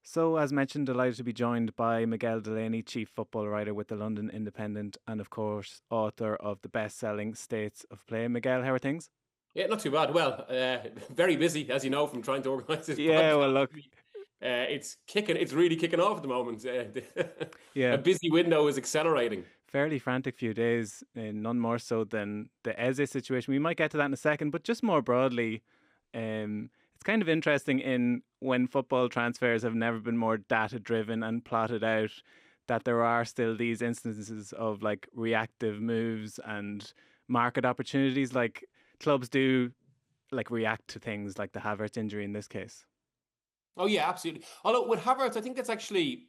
So, as mentioned, delighted to be joined by Miguel Delaney, chief football writer with the London Independent, and of course, author of the best-selling States of Play. Miguel, how are things? Yeah, not too bad. Well, very busy, as you know, from trying to organize this Yeah, podcast. well, look, It's kicking. It's really kicking off at the moment. A yeah, busy window is accelerating. fairly frantic few days, none more so than the Eze situation. We might get to that in a second, but just more broadly, it's kind of interesting in when football transfers have never been more data-driven and plotted out. That there are still these instances of like reactive moves and market opportunities, like clubs do like react to things like the Havertz injury in this case. Oh yeah, absolutely. Although with Havertz, I think it's actually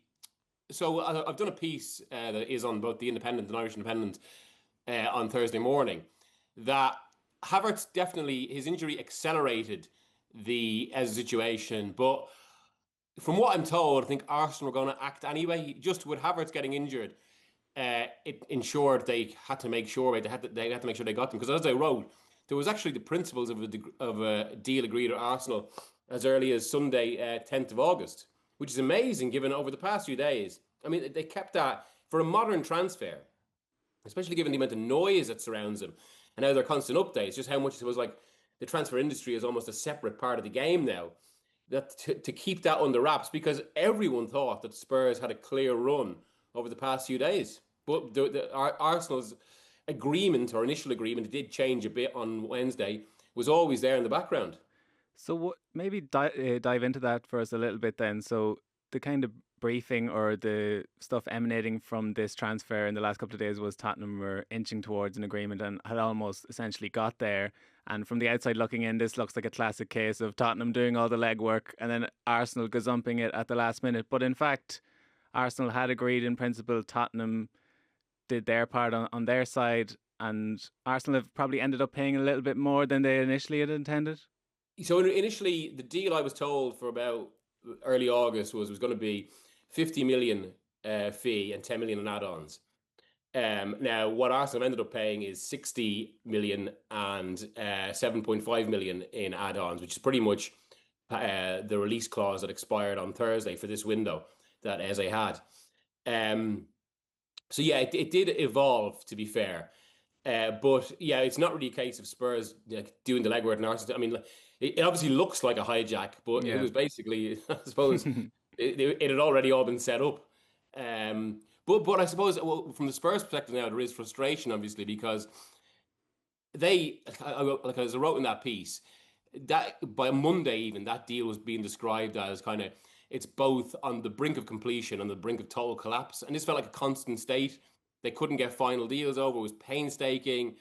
so. I've done a piece that is on both the Independent and Irish Independent on Thursday morning. That Havertz definitely his injury accelerated the as situation, but from what I'm told, I think Arsenal are going to act anyway. Just with Havertz getting injured, it ensured they had to make sure they had to make sure they got them because as I wrote, there was actually the principles of a deal agreed at Arsenal as early as Sunday, 10th of August, which is amazing given over the past few days. I mean, they kept that for a modern transfer, especially given the amount of noise that surrounds them and now their constant updates, just how much it was like the transfer industry is almost a separate part of the game now. That to keep that under wraps because everyone thought that Spurs had a clear run over the past few days. But Arsenal's agreement or initial agreement, it did change a bit on Wednesday, was always there in the background. So maybe dive into that for us a little bit then. So the kind of briefing or the stuff emanating from this transfer in the last couple of days was Tottenham were inching towards an agreement and had almost essentially got there. And from the outside looking in, this looks like a classic case of Tottenham doing all the legwork and then Arsenal gazumping it at the last minute. But in fact, Arsenal had agreed in principle. Tottenham did their part on their side, and Arsenal have probably ended up paying a little bit more than they initially had intended. So initially, the deal I was told for about early August was going to be 50 million fee and 10 million in add-ons. Now, what Arsenal ended up paying is 60 million and 7.5 million in add-ons, which is pretty much the release clause that expired on Thursday for this window that Eze had. Um, so yeah, it did evolve, to be fair. But yeah, it's not really a case of Spurs like doing the legwork and Arsenal. I mean, it obviously looks like a hijack, but it Yeah. was basically, I suppose, it had already all been set up. But I suppose well, from the Spurs perspective now, there is frustration, obviously, because like as I wrote in that piece, that by Monday even that deal was being described as kind of it's both on the brink of completion and the brink of total collapse, and this felt like a constant state. They couldn't get final deals over. It was painstaking.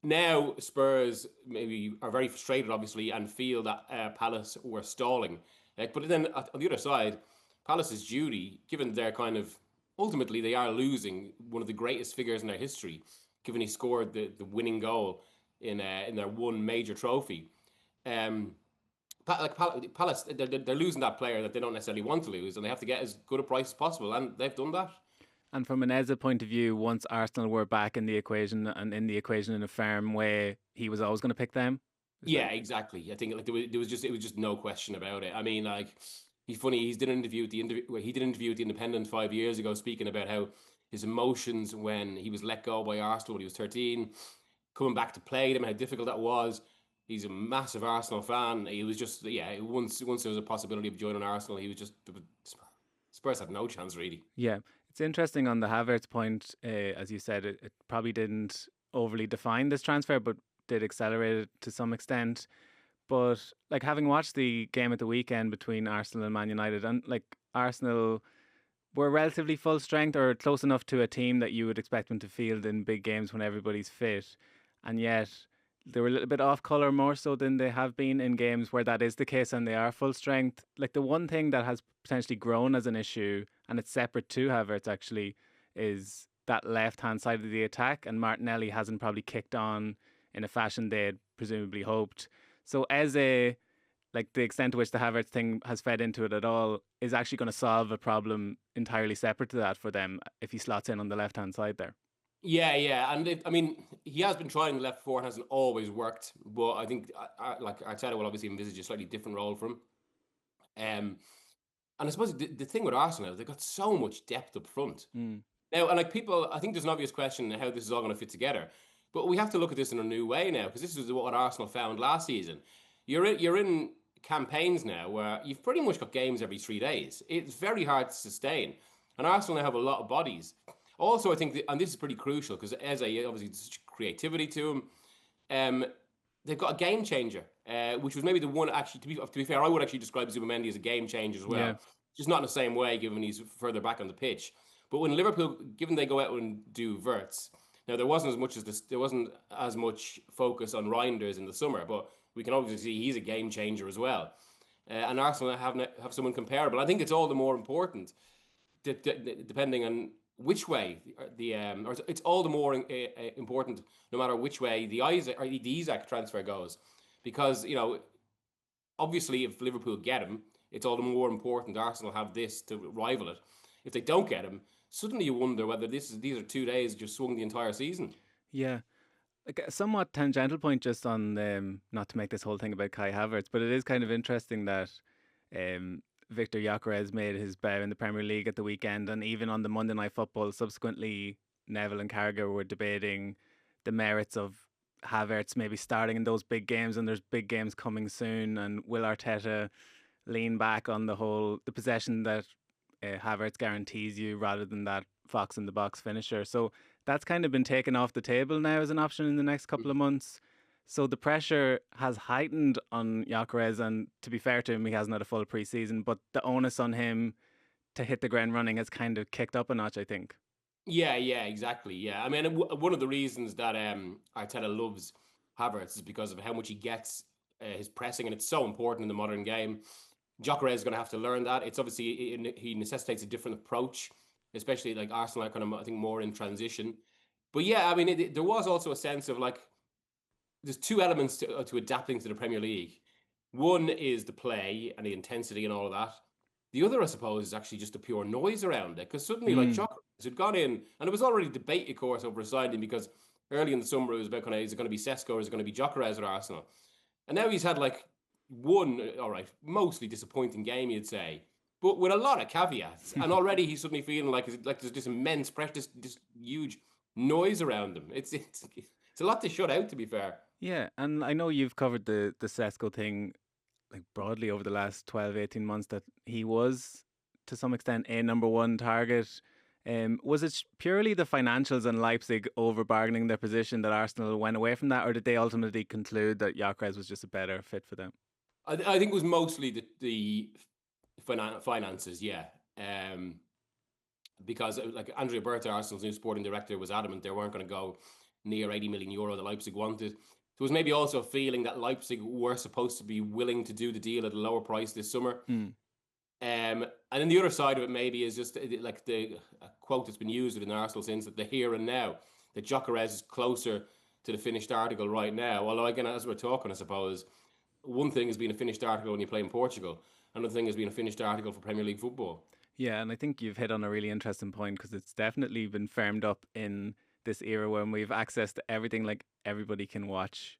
Now Spurs maybe are very frustrated, obviously, and feel that Palace were stalling. But then on the other side, Palace's duty, given their kind of ultimately they are losing one of the greatest figures in their history, given he scored the winning goal in their one major trophy. Um, Palace, they're losing that player that they don't necessarily want to lose, and they have to get as good a price as possible, and they've done that. And from an Eze point of view, once Arsenal were back in the equation and in the equation in a firm way, he was always going to pick them. Is that Yeah, exactly. I think like there was just no question about it. I mean, like he's funny. He's did an interview with the well, he did an interview with the Independent 5 years ago, speaking about how his emotions when he was let go by Arsenal when he was 13, coming back to play them, how difficult that was. He's a massive Arsenal fan. He was just yeah. Once there was a possibility of joining Arsenal, he was just Spurs had no chance really. Yeah, it's interesting on the Havertz point. As you said, it probably didn't overly define this transfer, but did accelerate it to some extent. But like having watched the game at the weekend between Arsenal and Man United, and like Arsenal were relatively full strength or close enough to a team that you would expect them to field in big games when everybody's fit. And yet they were a little bit off colour more so than they have been in games where that is the case and they are full strength. Like the one thing that has potentially grown as an issue, and it's separate to Havertz actually, is that left hand side of the attack. And Martinelli hasn't probably kicked on in a fashion they had presumably hoped. So as a like the extent to which the Havertz thing has fed into it at all is actually going to solve a problem entirely separate to that for them if he slots in on the left hand side there. Yeah, yeah, and I mean, he has been trying the left before and hasn't always worked. But I think, like Arteta will obviously envisage a slightly different role for him. Um, And I suppose the thing with Arsenal, they've got so much depth up front. Mm. Now, and like people, I think there's an obvious question how this is all going to fit together. But we have to look at this in a new way now, because this is what Arsenal found last season. You're in campaigns now where you've pretty much got games every 3 days. It's very hard to sustain. And Arsenal now have a lot of bodies. Also, I think, and this is pretty crucial, because Eze, obviously, there's such creativity to him. They've got a game changer, which was maybe the one, actually, to be fair, I would actually describe Zubimendi as a game changer as well. Yeah. Just not in the same way, given he's further back on the pitch. But when Liverpool, given they go out and do Verts, now there wasn't as much as this, there wasn't as much focus on Reinders in the summer, but we can obviously see he's a game changer as well. And Arsenal have someone comparable. I think it's all the more important, depending on which way or it's all the more important no matter which way the Isak transfer goes, because obviously if Liverpool get him, it's all the more important Arsenal have this to rival it. If they don't get him, suddenly you wonder whether these are 2 days just swung the entire season. Yeah. Like a somewhat tangential point just on, not to make this whole thing about Kai Havertz, but it is kind of interesting that Victor Gyökeres made his bow in the Premier League at the weekend, and even on the Monday Night Football, subsequently Neville and Carragher were debating the merits of Havertz maybe starting in those big games, and there's big games coming soon, and will Arteta lean back on the possession that Havertz guarantees you rather than that fox in the box finisher. So that's kind of been taken off the table now as an option in the next couple of months. So the pressure has heightened on Gyökeres, and to be fair to him, he hasn't had a full pre-season, but the onus on him to hit the ground running has kind of kicked up a notch, I think. Yeah, exactly. Yeah, I mean, one of the reasons that Arteta loves Havertz is because of how much he gets his pressing, and it's so important in the modern game. Gyökeres is going to have to learn that. It's obviously he necessitates a different approach, especially like Arsenal are kind of, I think, more in transition. But yeah, I mean, there was also a sense of like there's two elements to adapting to the Premier League. One is the play and the intensity and all of that. The other, I suppose, is actually just the pure noise around it. Because suddenly, like Gyökeres had gone in, and it was already debate, of course, over signing, because early in the summer it was about is it going to be Sesko or is it going to be Gyökeres at Arsenal? And now he's had like one, all right, mostly disappointing game, you'd say, but with a lot of caveats. And already he's suddenly feeling like there's this immense pressure, this huge noise around him. It's a lot to shut out, to be fair. Yeah, and I know you've covered the Sesko thing like broadly over the last 12, 18 months, that he was to some extent a number one target. Was it purely the financials and Leipzig over bargaining their position that Arsenal went away from that, or did they ultimately conclude that Gyökeres was just a better fit for them? I think it was mostly the finances, yeah. Because like Andrea Berta, Arsenal's new sporting director, was adamant they weren't going to go near 80 million euro that Leipzig wanted. There was maybe also a feeling that Leipzig were supposed to be willing to do the deal at a lower price this summer. And then the other side of it maybe is just like the quote that's been used within Arsenal since, that the here and now, that Gyökeres is closer to the finished article right now. Although again, as we're talking, I suppose, one thing is being a finished article when you play in Portugal. Another thing is being a finished article for Premier League football. Yeah, and I think you've hit on a really interesting point, because it's definitely been firmed up in this era when we've access to everything. Like everybody can watch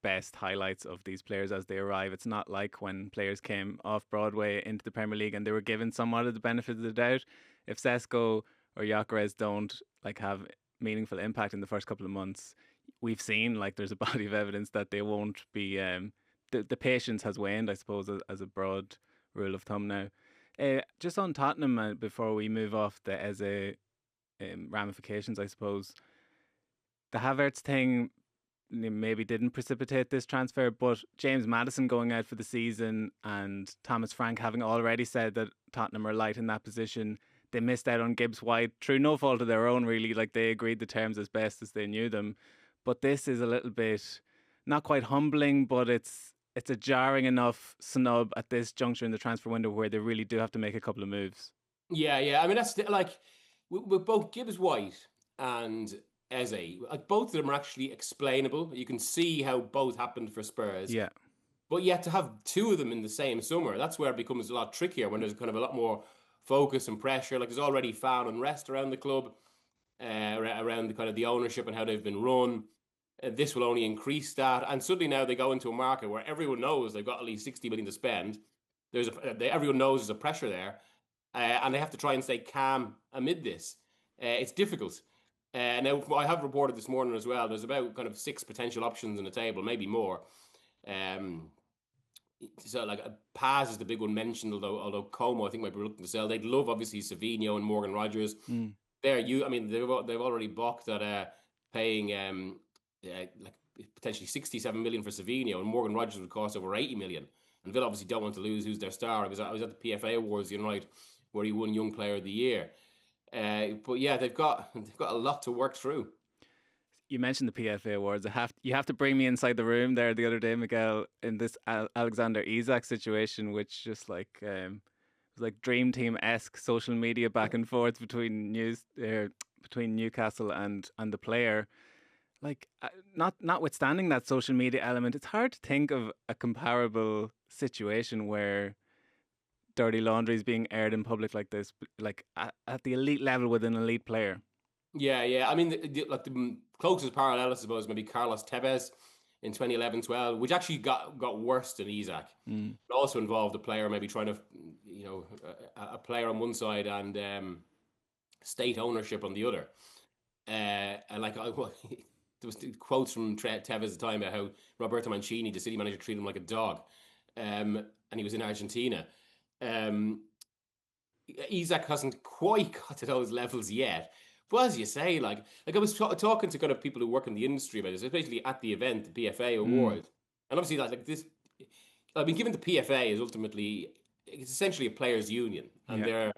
best highlights of these players as they arrive. It's not like when players came off Broadway into the Premier League and they were given somewhat of the benefit of the doubt. If Sesko or Gyökeres don't like have meaningful impact in the first couple of months, we've seen like there's a body of evidence that they won't be. The patience has waned, I suppose, as a broad rule of thumb now. Just on Tottenham, before we move off the Eze ramifications, I suppose the Havertz thing maybe didn't precipitate this transfer, but James Maddison going out for the season and Thomas Frank having already said that Tottenham are light in that position, they missed out on Gibbs White through no fault of their own, really. Like they agreed the terms as best as they knew them. But this is a little bit not quite humbling, but it's a jarring enough snub at this juncture in the transfer window where they really do have to make a couple of moves. Yeah. I mean, that's like with both Gibbs White and Eze, like both of them are actually explainable. You can see how both happened for Spurs. Yeah. But yet to have two of them in the same summer, that's where it becomes a lot trickier, when there's kind of a lot more focus and pressure. Like there's already fan unrest around the club, around the kind of the ownership and how they've been run. This will only increase that. And suddenly now they go into a market where everyone knows they've got at least 60 million to spend. everyone knows there's a pressure there, and they have to try and stay calm amid this. It's difficult. Now, I have reported this morning as well. There's about kind of 6 potential options on the table, maybe more. Um, so like Paz is the big one mentioned, although Como I think might be looking to sell. They'd love obviously Savinho and Morgan Rogers. Mm. I mean, they've already balked at paying like potentially 67 million for Savinho, and Morgan Rogers would cost over 80 million. And Villa obviously don't want to lose who's their star. I was at the PFA Awards the other night where he won Young Player of the Year. But yeah, they've got a lot to work through. You mentioned the PFA Awards. You have to bring me inside the room there the other day, Miguel, in this Alexander Isak situation, which just like was like Dream Team esque social media back and forth between between Newcastle and the player. Like notwithstanding that social media element, it's hard to think of a comparable situation where dirty laundry is being aired in public like this, like at the elite level with an elite player. Yeah. I mean, the closest parallel, I suppose, maybe Carlos Tevez in 2011-12, which actually got worse than Isak. Mm. It also involved a player maybe trying to, a player on one side and state ownership on the other. And like, there was quotes from Tevez at the time about how Roberto Mancini, the city manager, treated him like a dog. And he was in Argentina. Isak hasn't quite got to those levels yet. But as you say, like I was talking to kind of people who work in the industry about this, especially at the event, the PFA Award, and obviously like this. I mean, given the PFA is ultimately it's essentially a players' union, and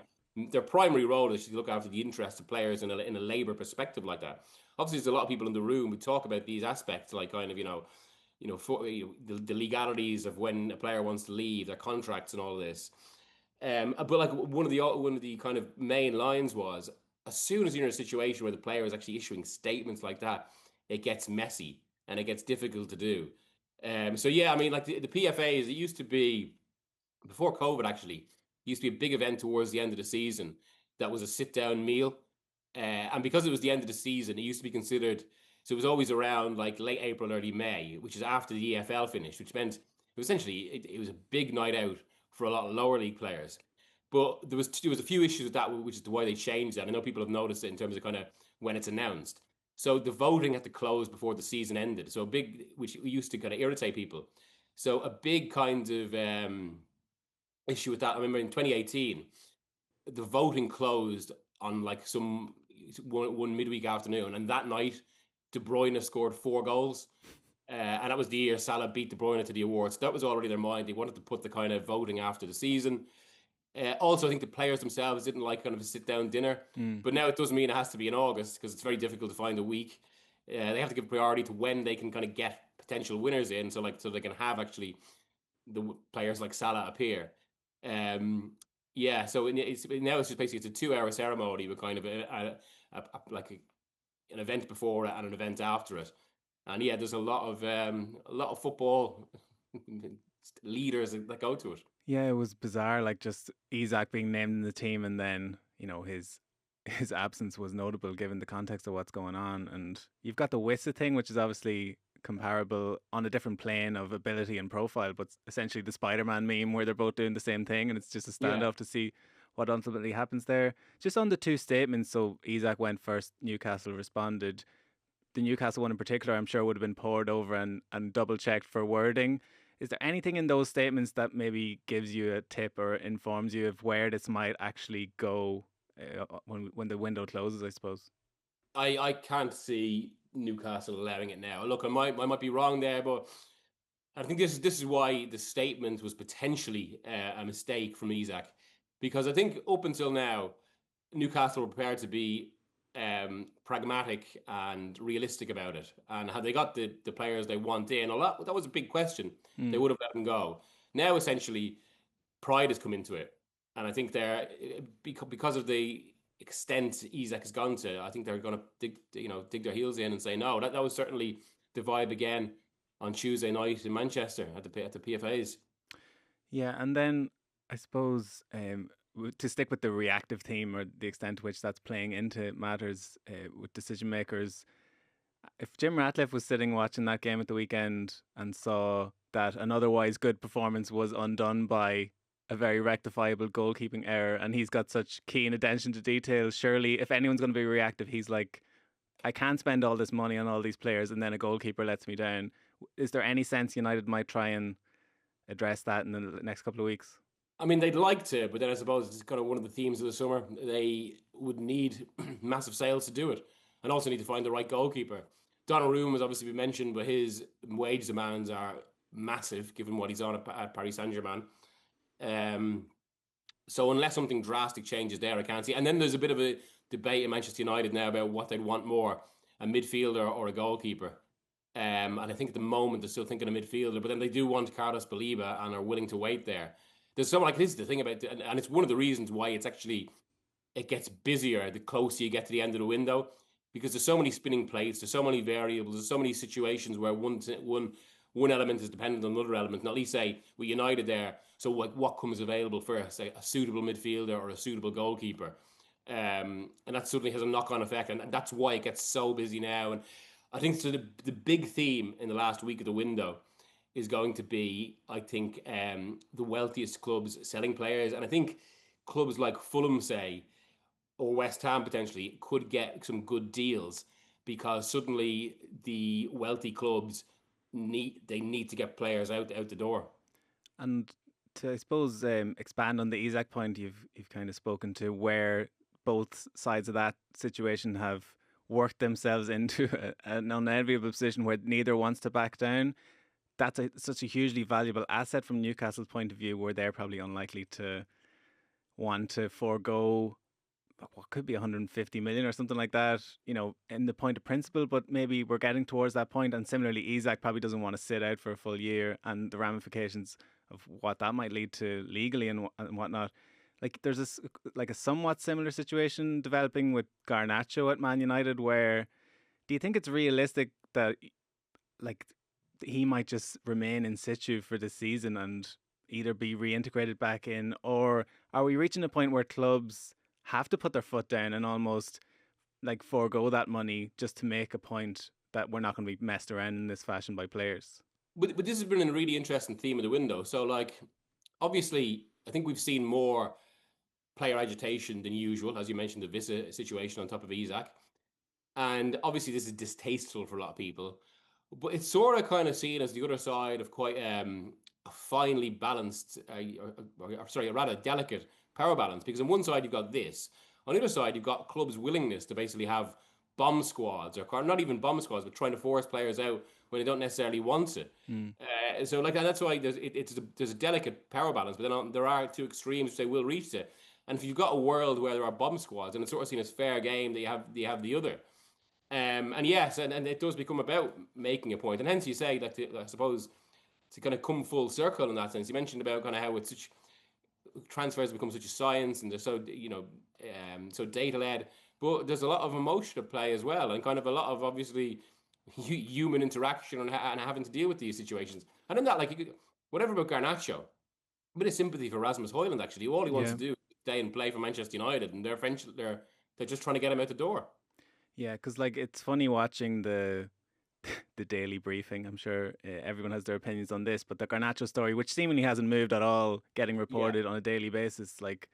their primary role is to look after the interests of players in a labour perspective like that. Obviously, there's a lot of people in the room who talk about these aspects, like kind of the legalities of when a player wants to leave, their contracts, and all of this. But like one of the kind of main lines was, as soon as you're in a situation where the player is actually issuing statements like that, it gets messy and it gets difficult to do. So yeah, I mean, like the PFAs, it used to be before COVID actually used to be a big event towards the end of the season that was a sit down meal, and because it was the end of the season, it used to be considered. So it was always around like late April, early May, which is after the EFL finished, which meant it was essentially it was a big night out for a lot of lower league players. But there was a few issues with that, which is why they changed that. I know people have noticed it in terms of kind of when it's announced. So the voting had to close before the season ended. So a big, which used to kind of irritate people. So a big kind of issue with that. I remember in 2018, the voting closed on like one midweek afternoon, and that night, De Bruyne scored 4 goals. And that was the year Salah beat De Bruyne to the awards. That was already in their mind. They wanted to put the kind of voting after the season. Also, I think the players themselves didn't like kind of a sit-down dinner. But now it doesn't mean it has to be in August because it's very difficult to find a week. They have to give priority to when they can kind of get potential winners in, so they can have actually the players like Salah appear. Yeah, so now it's just basically it's a 2-hour ceremony with kind of an event before it and an event after it. And yeah, there's a lot of football leaders that go to it. Yeah, it was bizarre. Like just Isak being named in the team, and then his absence was notable given the context of what's going on. And you've got the Wissa thing, which is obviously comparable on a different plane of ability and profile, but essentially the Spider-Man meme where they're both doing the same thing, and it's just a standoff to see what ultimately happens there. Just on the 2 statements, so Isak went first, Newcastle responded. The Newcastle one in particular, I'm sure would have been pored over and double checked for wording. Is there anything in those statements that maybe gives you a tip or informs you of where this might actually go when the window closes, I suppose? I can't see Newcastle allowing it now. Look, I might be wrong there, but I think this is why the statement was potentially a mistake from Isak, because I think up until now, Newcastle were prepared to be pragmatic and realistic about it, and had they got the players they want in, that was a big question. They would have let them go. Now, essentially, pride has come into it, and I think they're because of the extent Isak has gone to. I think they're going to dig their heels in and say no. That was certainly the vibe again on Tuesday night in Manchester at the PFAs. Yeah, and then I suppose to stick with the reactive theme or the extent to which that's playing into matters with decision makers, if Jim Ratcliffe was sitting watching that game at the weekend and saw that an otherwise good performance was undone by a very rectifiable goalkeeping error, and he's got such keen attention to detail. Surely, if anyone's going to be reactive, he's like, I can't spend all this money on all these players, and then a goalkeeper lets me down. Is there any sense United might try and address that in the next couple of weeks? I mean, they'd like to, but then I suppose it's kind of one of the themes of the summer. They would need massive sales to do it, and also need to find the right goalkeeper. Donnarumma has obviously been mentioned, but his wage demands are massive given what he's on at Paris Saint-Germain. Um, so unless something drastic changes there, I can't see. And then there's a bit of a debate in Manchester United now about what they'd want more, a midfielder or a goalkeeper. And I think at the moment they're still thinking a midfielder, but then they do want Carlos Baliba and are willing to wait there. There's someone like, this is the thing about, and it's one of the reasons why it gets busier the closer you get to the end of the window, because there's so many spinning plates, there's so many variables, there's so many situations where one element is dependent on another element. And at least say with United there, so what comes available first, say a suitable midfielder or a suitable goalkeeper, and that suddenly has a knock-on effect, and that's why it gets so busy now. And I think so. The big theme in the last week of the window is going to be, I think, the wealthiest clubs selling players. And I think clubs like Fulham, say, or West Ham potentially, could get some good deals because suddenly the wealthy clubs need to get players out the door. And to, I suppose, expand on the Isak point, you've kind of spoken to where both sides of that situation have worked themselves into an unenviable position where neither wants to back down. That's such a hugely valuable asset from Newcastle's point of view, where they're probably unlikely to want to forego what could be 150 million or something like that, in the point of principle. But maybe we're getting towards that point. And similarly, Isak probably doesn't want to sit out for a full year, and the ramifications of what that might lead to legally and whatnot. Like there's a somewhat similar situation developing with Garnacho at Man United, where do you think it's realistic that like he might just remain in situ for the season and either be reintegrated back in, or are we reaching a point where clubs have to put their foot down and almost like forego that money just to make a point that we're not going to be messed around in this fashion by players? But this has been a really interesting theme of the window. So, like, obviously, I think we've seen more player agitation than usual, as you mentioned, the Visa situation on top of Isak. And obviously, this is distasteful for a lot of people. But it's sort of kind of seen as the other side of quite a finely balanced, sorry, a rather delicate power balance. Because on one side, you've got this. On the other side, you've got clubs' willingness to basically have bomb squads, or not even bomb squads, but trying to force players out when they don't necessarily want it. So, like, and that's why there's a delicate power balance. But then there are two extremes which they will reach it. And if you've got a world where there are bomb squads, and it's sort of seen as fair game, they have the other. And yes, and it does become about making a point. And hence you say that, I suppose, to kind of come full circle in that sense. You mentioned about kind of how it's such, transfers become such a science, and they're so, so data led. But there's a lot of emotion at play as well, and kind of a lot of obviously human interaction and having to deal with these situations. And in that, like, whatever about Garnacho, a bit of sympathy for Rasmus Højlund. Actually, all he wants to do is stay and play for Manchester United, and they're just trying to get him out the door. Yeah, because like it's funny watching the daily briefing. I'm sure everyone has their opinions on this, but the Garnacho story, which seemingly hasn't moved at all, getting reported on a daily basis, like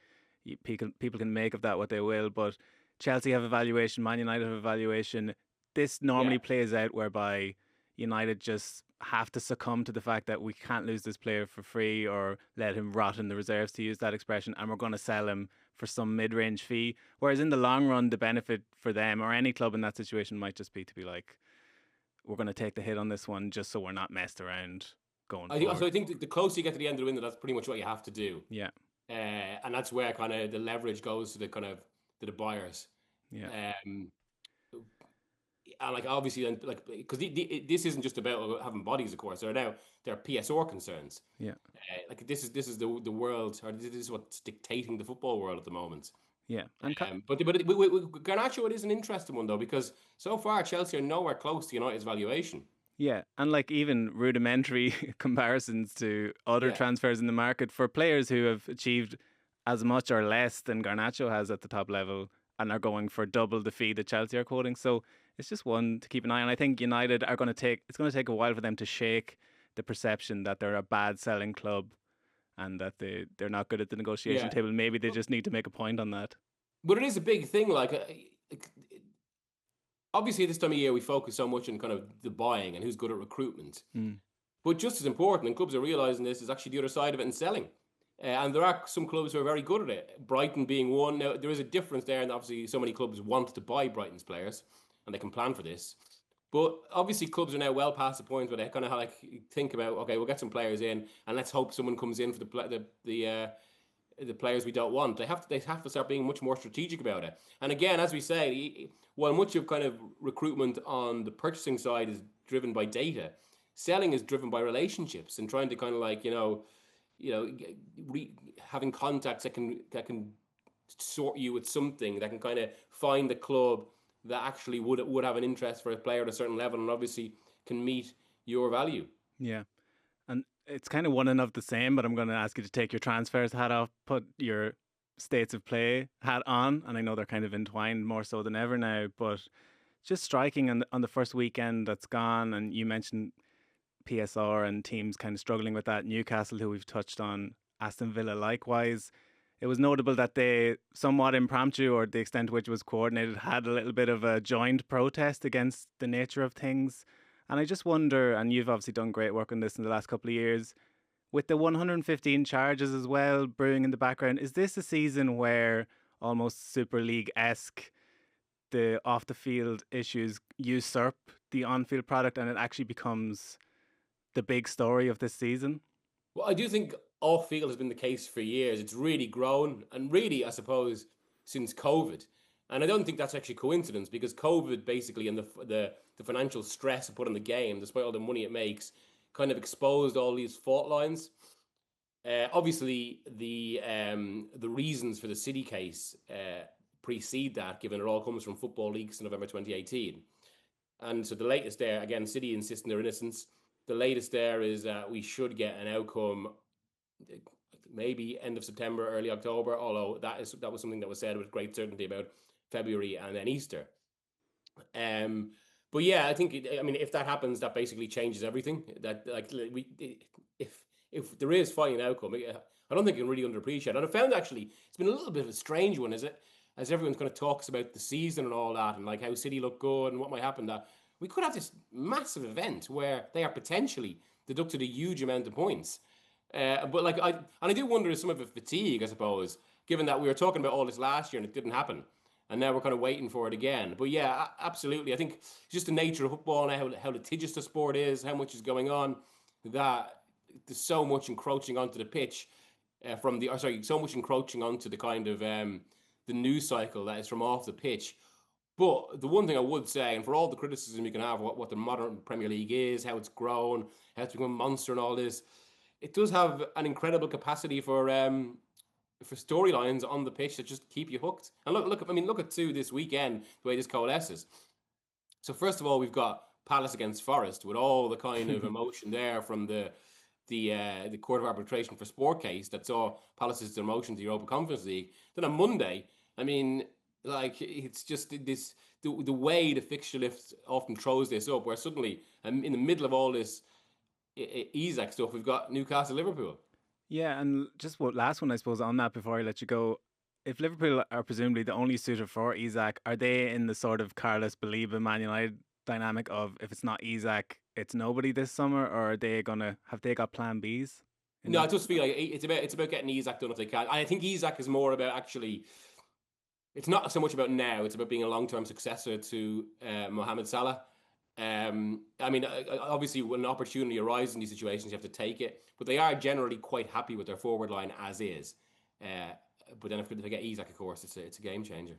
people can make of that what they will. But Chelsea have a valuation, Man United have a valuation. This normally plays out whereby United just have to succumb to the fact that we can't lose this player for free or let him rot in the reserves, to use that expression, and we're going to sell him for some mid-range fee. Whereas in the long run, the benefit for them or any club in that situation might just be to be like, we're going to take the hit on this one just so we're not messed around going forward. So I think the closer you get to the end of the window, that's pretty much what you have to do. Yeah. And that's where kind of the leverage goes to the buyers. Yeah. And like obviously then, like, because this isn't just about having bodies, of course. There are PSR concerns. Yeah. Like this is the world, or this is what's dictating the football world at the moment. Yeah. But Garnacho, it is an interesting one though, because so far Chelsea are nowhere close to United's valuation. Yeah, and like even rudimentary comparisons to other transfers in the market for players who have achieved as much or less than Garnacho has at the top level and are going for double the fee that Chelsea are quoting. So it's just one to keep an eye on. I think United it's going to take a while for them to shake the perception that they're a bad selling club and that they're not good at the negotiation Yeah. table. Maybe they just need to make a point on that. But it is a big thing. Obviously, this time of year, we focus so much on kind of the buying and who's good at recruitment. Mm. But just as important, and clubs are realising this, is actually the other side of it in selling. And there are some clubs who are very good at it. Brighton being one. Now, there is a difference there, and obviously so many clubs want to buy Brighton's players, and they can plan for this. But obviously, clubs are now well past the point where they kind of like think about, okay, we'll get some players in, and let's hope someone comes in for the players we don't want. They have to start being much more strategic about it. And again, as we say, while much of kind of recruitment on the purchasing side is driven by data, selling is driven by relationships and trying to kind of like having contacts that can sort you with something, that can kind of find the club that actually would have an interest for a player at a certain level and obviously can meet your value. Yeah. And it's kind of one and of the same, but I'm going to ask you to take your transfers hat off, put your states of play hat on. And I know they're kind of entwined more so than ever now, but just striking on the first weekend that's gone. And you mentioned PSR and teams kind of struggling with that. Newcastle, who we've touched on, Aston Villa likewise. It was notable that they, somewhat impromptu, or the extent to which it was coordinated, had a little bit of a joined protest against the nature of things. And I just wonder, and you've obviously done great work on this in the last couple of years, with the 115 charges as well brewing in the background, is this a season where almost Super League-esque the off-the-field issues usurp the on-field product and it actually becomes the big story of this season? Well, I do think off-field has been the case for years. It's really grown, and really, I suppose, since COVID. And I don't think that's actually coincidence, because COVID basically, and the financial stress it put on the game, despite all the money it makes, kind of exposed all these fault lines. Obviously, the reasons for the City case precede that, given it all comes from football leaks in November 2018. And so the latest there, again, City insisting their innocence. The latest there is that we should get an outcome maybe end of September, early October, although that was something that was said with great certainty about February and then Easter. But yeah, I think if that happens, that basically changes everything. That if there is finally an outcome, I don't think you can really underappreciate. And I found actually it's been a little bit of a strange one, is it? As everyone kind of talks about the season and all that, and like how City look good and what might happen, that we could have this massive event where they are potentially deducted a huge amount of points. But I do wonder if some of the fatigue, I suppose, given that we were talking about all this last year and it didn't happen, and now we're kind of waiting for it again. But yeah, absolutely. I think it's just the nature of football and how litigious the sport is, how much is going on, that there's so much encroaching onto the pitch so much encroaching onto the kind of the news cycle that is from off the pitch. But the one thing I would say, and for all the criticism you can have what the modern Premier League is, how it's grown, how it's become a monster and all this, it does have an incredible capacity for storylines on the pitch that just keep you hooked. And look at two this weekend, the way this coalesces. So first of all, we've got Palace against Forest with all the kind of emotion there from the Court of Arbitration for Sport case that saw Palace's demotion to the Europa Conference League. Then on Monday, it's just the way the fixture list often throws this up, where suddenly in the middle of all this Isak stuff, we've got Newcastle Liverpool. Yeah, and just last one, I suppose, on that before I let you go. If Liverpool are presumably the only suitor for Isak, are they in the sort of Carlos Baliba Man United dynamic of if it's not Isak, it's nobody this summer, or are they have they got plan Bs? No, I just feel like it's about getting Isak done if they can. And I think Isak is more about actually. It's not so much about now; it's about being a long-term successor to Mohamed Salah. Obviously, when an opportunity arises in these situations, you have to take it. But they are generally quite happy with their forward line as is. But then if they get Isak, of course, it's a game changer.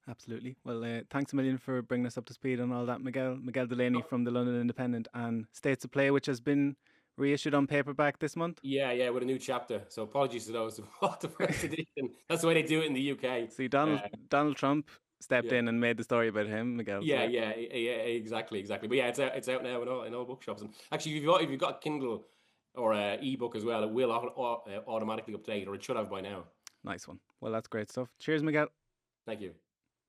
Absolutely. Well, thanks a million for bringing us up to speed on all that, Miguel. Miguel Delaney from the London Independent and States of Play, which has been reissued on paperback this month. Yeah, with a new chapter. So apologies to those who bought the first edition. That's the way they do it in the UK. See, Donald Trump stepped in and made the story about him, Miguel. Yeah, exactly. But yeah, it's out now in all bookshops. And actually, if you've got a Kindle or an ebook as well, it will automatically update, or it should have by now. Nice one. Well, that's great stuff. Cheers, Miguel. Thank you.